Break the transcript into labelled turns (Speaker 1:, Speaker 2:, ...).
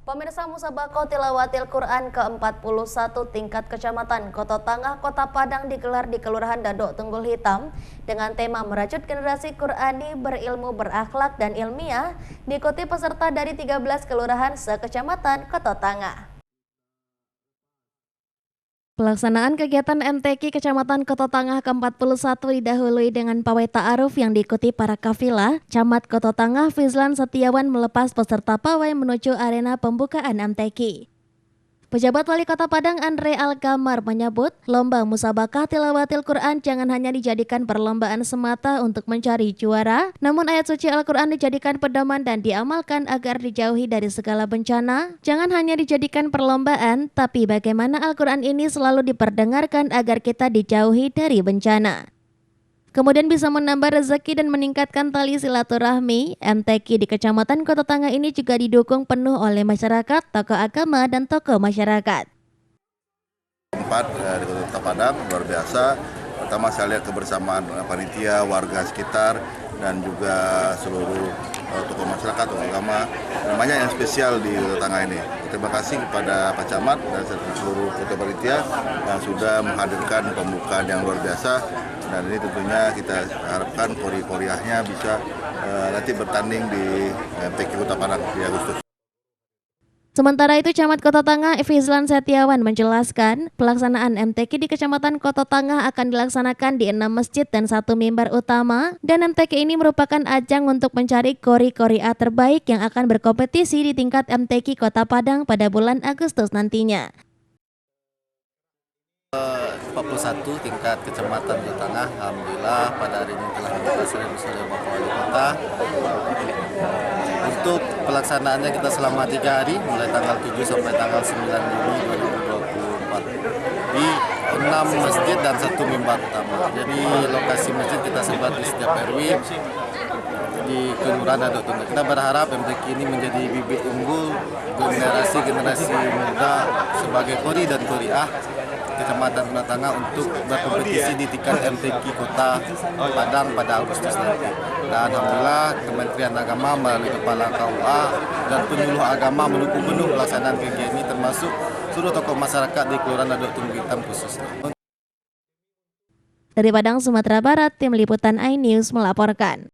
Speaker 1: Pemirsa Musabaqah Tilawatil Quran ke-41 tingkat Kecamatan Kota Tangah, Kota Padang digelar di Kelurahan Dadok Tunggul Hitam dengan tema merajut generasi Qurani berilmu, berakhlak, dan ilmiah, diikuti peserta dari 13 kelurahan sekecamatan Kota Tangah. Pelaksanaan kegiatan MTQ Kecamatan Kota Tangah ke-41 didahului dengan pawai ta'aruf yang diikuti para kafilah. Camat Kota Tangah Fizlan Setiawan melepas peserta pawai menuju arena pembukaan MTQ. Pejabat Wali Kota Padang Andre Al-Kamar menyebut, lomba Musabaqah Tilawatil Quran jangan hanya dijadikan perlombaan semata untuk mencari juara, namun ayat suci Al-Quran dijadikan pedoman dan diamalkan agar dijauhi dari segala bencana. Jangan hanya dijadikan perlombaan, tapi bagaimana Al-Quran ini selalu diperdengarkan agar kita dijauhi dari bencana. Kemudian bisa menambah rezeki dan meningkatkan tali silaturahmi. MTQ di Kecamatan Kota Tangah ini juga didukung penuh oleh masyarakat, tokoh agama, dan tokoh masyarakat.
Speaker 2: Tempat di Kota Padang luar biasa. Pertama saya lihat kebersamaan panitia, warga sekitar, dan juga seluruh tokoh masyarakat, tokoh agama. Namanya yang spesial di Kota Tangah ini. Terima kasih kepada Pak Camat dan seluruh ketua panitia yang sudah menghadirkan pembukaan yang luar biasa. Dan ini tentunya kita harapkan kori-koriahnya bisa nanti bertanding di MTQ Kota Padang di Agustus.
Speaker 1: Sementara itu, Camat Kota Tangah Fizlan Setiawan menjelaskan, pelaksanaan MTQ di Kecamatan Kota Tangah akan dilaksanakan di 6 masjid dan 1 mimbar utama, dan MTQ ini merupakan ajang untuk mencari kori-koriah terbaik yang akan berkompetisi di tingkat MTQ Kota Padang pada bulan Agustus nantinya.
Speaker 3: 41 tingkat Kecamatan Kota Tangah, alhamdulillah pada hari ini telah dilaksanakan oleh Bapak Wali Kota. Untuk pelaksanaannya kita selama 3 hari, mulai tanggal 7 sampai tanggal 9 Juni 2024 di 6 masjid dan 1 mimbar utama. Jadi lokasi masjid kita sebar di setiap RW di Kelurahan Dadok Tunggul. Kita berharap MTQ ini menjadi bibit unggul generasi muda sebagai kori dan koriah Kecamatan Kota Tangah untuk berkompetisi di tingkat MTQ Kota Padang pada Agustus nanti. Dan alhamdulillah Kementerian Agama melalui Kepala KUA dan penyuluh agama mendukung penuh pelaksanaan kegiatan ini, termasuk seluruh tokoh masyarakat di Kelurahan Dadok Tunggul Hitam khususnya.
Speaker 1: Dari Padang, Sumatera Barat, Tim Liputan iNews melaporkan.